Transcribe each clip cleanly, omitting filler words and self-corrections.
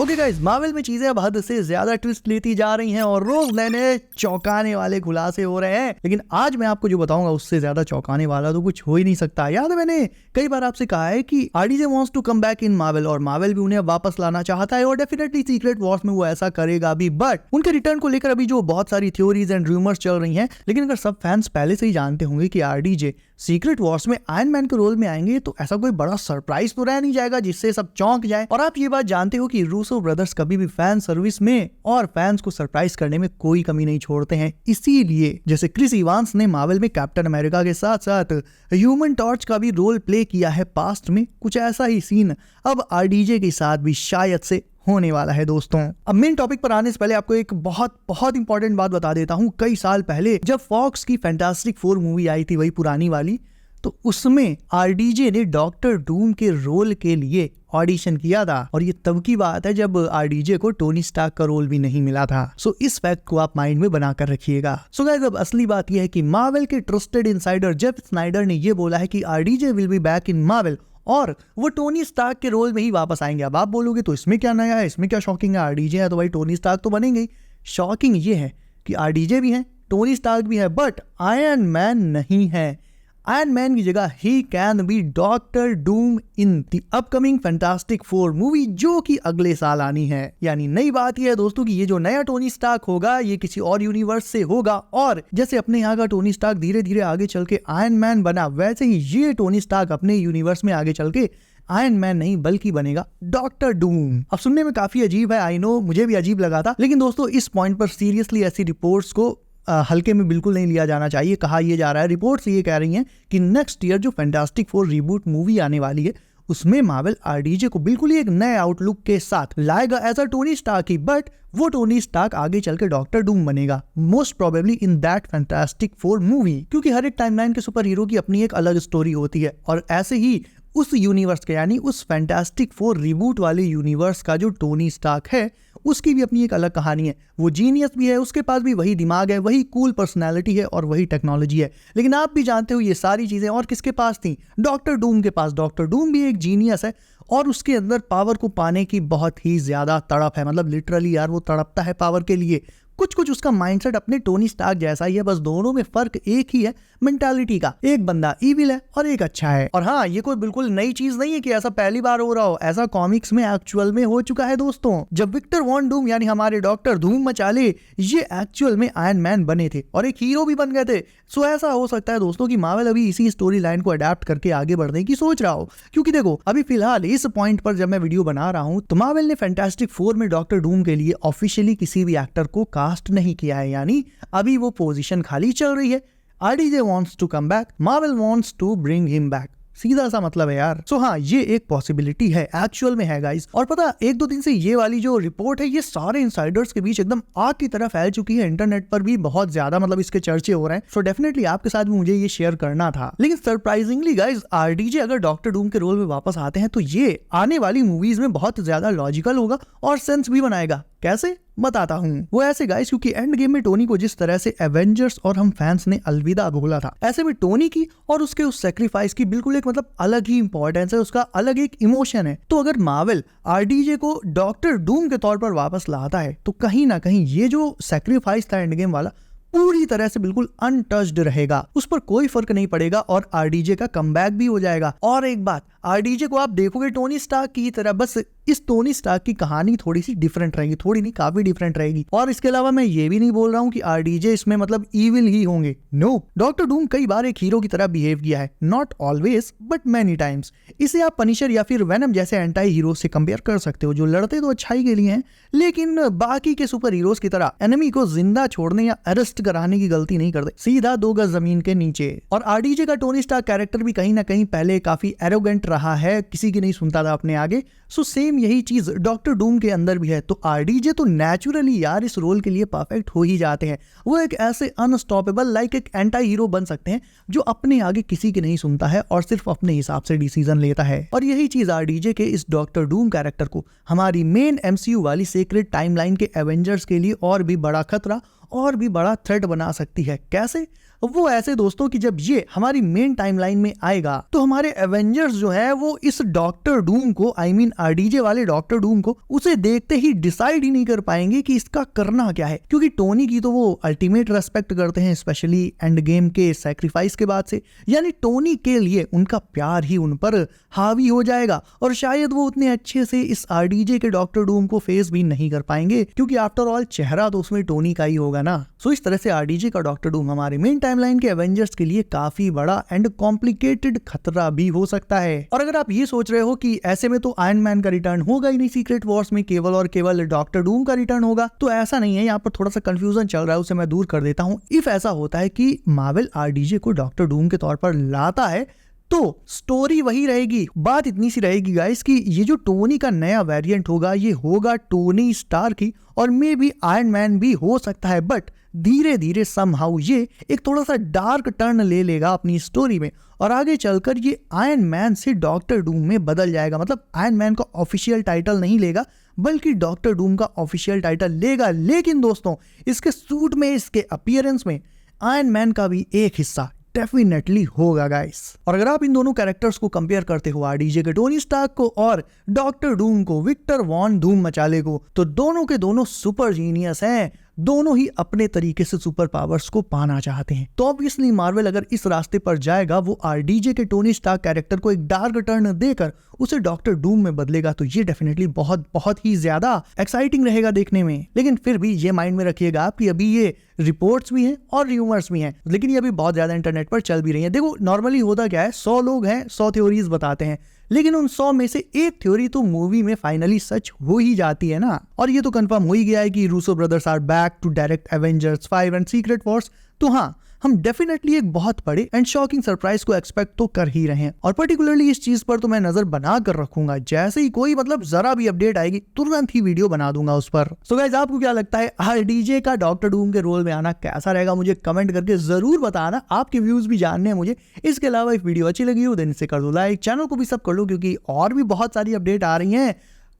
Okay guys, Marvel में चीजें अब हद से ज्यादा ट्विस्ट लेती जा रही हैं और रोज नए नए चौंकाने वाले खुलासे हो रहे हैं। लेकिन आज मैं आपको जो बताऊंगा उससे ज्यादा चौंकाने वाला तो कुछ हो ही नहीं सकता। याद है मैंने कई बार आपसे कहा है कि RDJ wants to come back in Marvel और मार्वल भी उन्हें वापस लाना चाहता है और डेफिनेटली सीक्रेट वॉर्स में वो ऐसा करेगा भी। बट उनके रिटर्न को लेकर अभी जो बहुत सारी थ्योरीज एंड रूमर्स चल रही हैं, लेकिन अगर सब फैंस पहले से ही जानते होंगे कि आरडीजे सीक्रेट वॉर्स में आयरन मैन के रोल में आएंगे तो ऐसा कोई बड़ा सरप्राइज तो रह नहीं जाएगा जिससे सब चौंक जाए। और आप ये बात जानते हो कि रूसो ब्रदर्स कभी भी फैन सर्विस में और फैंस को सरप्राइज करने में कोई कमी नहीं छोड़ते हैं। इसीलिए जैसे क्रिस इवांस ने मार्वल में कैप्टन अमेरिका के साथ साथ ह्यूमन टॉर्च का भी रोल प्ले किया है पास्ट में, कुछ ऐसा ही सीन अब आरडीजे के साथ भी शायद से होने वाला है। दोस्तों, अब मेन टॉपिक पर आने से पहले आपको एक बहुत इंपॉर्टेंट बात बता देता हूं। कई साल पहले जब फॉक्स की फैंटास्टिक फोर मूवी आई थी, वही पुरानी वाली, तो उसमें आरडीजे ने डॉक्टर डूम के रोल के लिए ऑडिशन किया था और ये तब की बात है जब आरडीजे को टोनी स्टार्क का रोल भी नहीं मिला था। सो इस फैक्ट को आप माइंड में बनाकर रखिएगा। सो गाइस, अब असली बात यह है कि मार्वल के ट्रस्टेड इनसाइडर जेफ स्नाइडर ने यह बोला है कि RDJ will be back in Marvel और वो टोनी स्टार्क के रोल में ही वापस आएंगे। अब आप बोलोगे तो इसमें क्या नया है, इसमें क्या शॉकिंग है, आरडीजे है तो भाई टोनी स्टार्क तो बनेंगे ही। शॉकिंग ये है कि आरडीजे भी है, टोनी स्टार्क भी है, बट आयरन मैन नहीं है। आयरन मैन की जगह he can be doctor Doom in the upcoming fantastic Four movie, जो कि अगले साल आनी है। यानी नई बात यह है दोस्तों कि ये जो नया टोनी स्टार्क होगा ये किसी और यूनिवर्स से होगा और जैसे अपने यहाँ का टोनी स्टार्क धीरे धीरे आगे चल के आयरन मैन बना, वैसे ही ये टोनी स्टार्क अपने यूनिवर्स में आगे चल के आयरन मैन नहीं बल्कि बनेगा डॉक्टर डूम। अब सुनने में काफी अजीब है, आई नो, मुझे भी अजीब लगा था, लेकिन दोस्तों इस पॉइंट पर सीरियसली ऐसी रिपोर्ट्स को हल्के में बिल्कुल नहीं लिया जाना चाहिए। कहा यह जा रहा है, रिपोर्ट्स ये कह रही हैं कि नेक्स्ट ईयर जो फैंटास्टिक फोर रीबूट मूवी आने वाली है उसमें मार्वल आरडीजे को बिल्कुल ही एक नए आउटलुक के साथ लाएगा एज अ टोनी स्टार्क ही, बट वो टोनी स्टार्क आगे चल के डॉक्टर डूम बनेगा most probably in that Fantastic Four movie. क्योंकि हर एक टाइमलाइन के सुपर हीरो की अपनी एक अलग स्टोरी होती है और ऐसे ही उस यूनिवर्स के यानी उस फैंटास्टिक फोर रिबूट वाले यूनिवर्स का जो टोनी स्टार्क है उसकी भी अपनी एक अलग कहानी है। वो जीनियस भी है, उसके पास भी वही दिमाग है, वही कूल पर्सनालिटी है और वही टेक्नोलॉजी है। लेकिन आप भी जानते हो ये सारी चीजें और किसके पास थी? डॉक्टर डूम के पास। डॉक्टर डूम भी एक जीनियस है और उसके अंदर पावर को पाने की बहुत ही ज्यादा तड़प है। मतलब लिटरली यार वो तड़पता है पावर के लिए। कुछ उसका माइंडसेट अपने टोनी स्टार्क जैसा ही है, बस दोनों में फर्क एक ही है, मेंटालिटी का। एक बंदा इविल है और एक अच्छा है। और हाँ, ये कोई बिल्कुल नई चीज नहीं है कि ऐसा पहली बार हो रहा हो, ऐसा कॉमिक्स में एक्चुअल में हो चुका है दोस्तों। जब विक्टर वॉन डूम यानी हमारे डॉक्टर धूम मचाले ये एक्चुअल में आयरन मैन बने थे और एक हीरो भी बन गए थे। सो ऐसा हो सकता है दोस्तों कि मार्वल अभी इसी स्टोरी लाइन को अडेप्ट करके आगे बढ़ने की सोच रहा हो। क्योंकि देखो, अभी फिलहाल इस पॉइंट पर जब मैं वीडियो बना रहा हूं तो मार्वल ने फैंटास्टिक फोर में डॉक्टर डूम के लिए ऑफिशियली किसी भी एक्टर को कास्ट नहीं किया है, यानी अभी वो पोजीशन खाली चल रही है। RDJ wants to come back, Marvel wants to bring him back, सीधा सा मतलब है यार। सो हाँ, ये एक पॉसिबिलिटी है, एक्चुअल में है गाइस। और पता, एक दो दिन से ये वाली जो रिपोर्ट है ये सारे इनसाइडर्स के बीच एकदम आग की तरह फैल चुकी है। इंटरनेट पर भी बहुत ज्यादा मतलब इसके चर्चे हो रहे हैं। सो डेफिनेटली आपके साथ भी मुझे ये शेयर करना था। लेकिन सरप्राइजिंगली गाइस, आरडीजे अगर डॉक्टर डूम के रोल में वापस आते हैं तो ये आने वाली मूवीज में बहुत ज्यादा लॉजिकल होगा और सेंस भी बनाएगा। कैसे? बताता हूँ। वो ऐसे गाइस, क्योंकि एंड गेम में टोनी को जिस तरह से एवेंजर्स और हम फैंस ने अलविदा बोला था, ऐसे में टोनी की और उसके उस सेक्रीफाइस की बिल्कुल एक मतलब अलग ही इंपॉर्टेंस है, उसका अलग एक इमोशन है। तो अगर मार्वल आरडीजे को डॉक्टर डूम के तौर पर वापस लाता है तो कहीं ना कहीं ये जो सेक्रीफाइस था एंड गेम वाला पूरी तरह से बिल्कुल अनटच्ड रहेगा, उस पर कोई फर्क नहीं पड़ेगा और आरडीजे का कमबैक भी हो जाएगा। और एक बात, आरडीजे को आप देखोगे टोनी स्टार्क की तरह, बस इस टोनी स्टार्क की कहानी थोड़ी सी डिफरेंट रहेगी, थोड़ी नहीं काफी डिफरेंट रहेगी। और इसके अलावा मैं ये भी नहीं बोल रहा हूँ कि आरडीजे इसमें मतलब इविल ही होंगे। नो, डॉक्टर डूम कई बार एक हीरो की तरह बिहेव किया है, not always but many times. इसे आप पनिशर या फिर वेनम जैसे एंटी हीरो से कंपेयर कर सकते हो, जो लड़ते तो अच्छाई के लिए हैं लेकिन बाकी के सुपर हीरोज की तरह एनिमी को जिंदा छोड़ने या अरेस्ट कराने की गलती नहीं करते, सीधा 2 गज जमीन के नीचे। और आरडीजे का टोनी स्टार्क कैरेक्टर भी कहीं ना कहीं पहले काफी एरोगेंट रहा है, किसी की नहीं सुनता था अपने आगे। सो सेम यही चीज डॉक्टर डूम के अंदर भी है। तो आरडीजे तो नेचुरली यार इस रोल के लिए परफेक्ट हो ही जाते हैं। वो एक ऐसे अनस्टॉपेबल लाइक एक एंटी हीरो बन सकते हैं जो अपने आगे किसी की नहीं सुनता है और सिर्फ अपने हिसाब से डिसीजन लेता है। और यही चीज आरडीजे के इस डॉक्टर डूम कैरेक्टर को हमारी मेन एमसीयू वाली सीक्रेट टाइमलाइन के एवेंजर्स के लिए और भी बड़ा खतरा और भी बड़ा थ्रेट बना सकती है। कैसे? वो ऐसे दोस्तों कि जब ये हमारी मेन टाइमलाइन में आएगा तो हमारे एवेंजर्स जो है वो इस डॉक्टर डूम को, आई मीन आरडीजे वाले डॉक्टर डूम को, उसे देखते ही डिसाइड ही नहीं कर पाएंगे कि इसका करना क्या है, क्योंकि टोनी की तो वो अल्टीमेट रेस्पेक्ट करते हैं, स्पेशली एंड गेम के सैक्रिफाइस के बाद से। यानी टोनी के लिए उनका प्यार ही उन पर हावी हो जाएगा और शायद वो उतने अच्छे से इस आरडीजे के डॉक्टर डूम को फेस भी नहीं कर पाएंगे, क्योंकि आफ्टर ऑल चेहरा तो उसमें टोनी का ही होगा ना। सो इस तरह से आरडीजे का डॉक्टर डूम हमारे मेन टाइमलाइन के एवेंजर्स के लिए काफी बड़ा एंड कॉम्प्लिकेटेड खतरा भी हो सकता है। और अगर आप ये सोच रहे हो कि ऐसे में तो आयरन मैन का रिटर्न होगा ही नहीं सीक्रेट वॉर्स में, केवल और केवल डॉक्टर डूम का रिटर्न होगा, तो ऐसा नहीं है। यहाँ पर थोड़ा सा कंफ्यूजन चल रहा है, उसे मैं दूर कर देता हूँ। इफ ऐसा होता है कि मार्वल आरडीजे को डॉक्टर डूम के तौर पर लाता है तो स्टोरी वही रहेगी। बात इतनी सी रहेगी गाइस कि ये जो टोनी का नया वेरिएंट होगा ये होगा टोनी स्टार्क ही, और मे बी आयरन मैन भी हो सकता है, बट धीरे धीरे समहाउ ये एक थोड़ा सा डार्क टर्न ले लेगा अपनी स्टोरी में और आगे चलकर ये आयरन मैन से डॉक्टर डूम में बदल जाएगा। मतलब आयरन मैन का ऑफिशियल टाइटल नहीं लेगा बल्कि डॉक्टर डूम का ऑफिशियल टाइटल लेगा। लेकिन दोस्तों इसके सूट में, इसके अपीयरेंस में आयरन मैन का भी एक हिस्सा डेफिनेटली होगा गाइस। और अगर आप इन दोनों कैरेक्टर्स को कंपेयर करते हो, आरडीजे के टोनी स्टार्क को और डॉक्टर डूम को, विक्टर वॉन धूम मचाले को, तो दोनों के दोनों सुपर जीनियस हैं। दोनों ही अपने तरीके से सुपर पावर्स को पाना चाहते हैं। तो ऑब्वियसली मार्वल अगर इस रास्ते पर जाएगा, वो आरडीजे के टोनी स्टार्क कैरेक्टर को एक डार्क टर्न देकर उसे डॉक्टर डूम में बदलेगा, तो ये डेफिनेटली बहुत बहुत ही ज्यादा एक्साइटिंग रहेगा देखने में। लेकिन फिर भी ये माइंड में रखिएगा आप कि अभी ये रिपोर्ट्स भी हैं और र्यूमर्स भी हैं, लेकिन ये अभी बहुत ज्यादा इंटरनेट पर चल भी रही है। देखो नॉर्मली होता क्या है, 100 लोग हैं, 100 थ्योरीज बताते हैं, लेकिन उन 100 में से एक थ्योरी तो मूवी में फाइनली सच हो ही जाती है ना। और ये तो कंफर्म हो ही गया है कि Russo Brothers are back to direct Avengers 5 and Secret Wars. तो हाँ, हम डेफिनेटली एक बहुत बड़े एंड शॉकिंग सरप्राइज को एक्सपेक्ट तो कर ही रहे हैं, और पर्टिकुलरली इस चीज पर तो मैं नजर बना कर रखूंगा। जैसे ही कोई जरा भी अपडेट आएगी तुरंत ही वीडियो बना दूंगा उस पर। सो गाइस, आपको क्या लगता है आरडीजे का डॉक्टर डूम के रोल में आना कैसा रहेगा? मुझे कमेंट करके जरूर बताना, आपके व्यूज भी जानने हैं मुझे। इसके अलावा इस वीडियो अच्छी लगी हो देन से कर दो लाइक, चैनल को भी सब कर लो क्योंकि और भी बहुत सारी अपडेट आ रही है।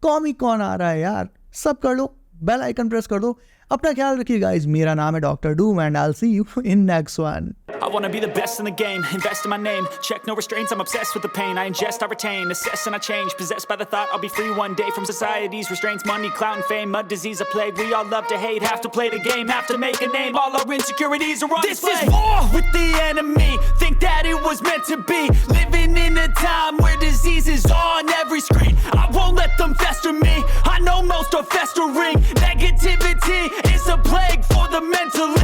कॉमिक कॉन आ रहा है यार, सब कर लो, बेल आइकन प्रेस कर दो। अपना ख्याल रखिए गाइस। मेरा नाम है doctor Doom and I will see you in next one. I wanna be the best in the game, invest in my name, check no restraints, I'm obsessed with the pain, I ingest, I retain, assess and I change, possessed by the thought I'll be free one day from society's restraints, money, clout and fame, a disease, a plague, we all love to hate, have to play the game, have to make a name, all our insecurities are on display. This is war with the enemy, think that it was meant to be, living in a time where disease is on every screen, I won't let them fester me, I know most are festering, negativity is a plague for the mentally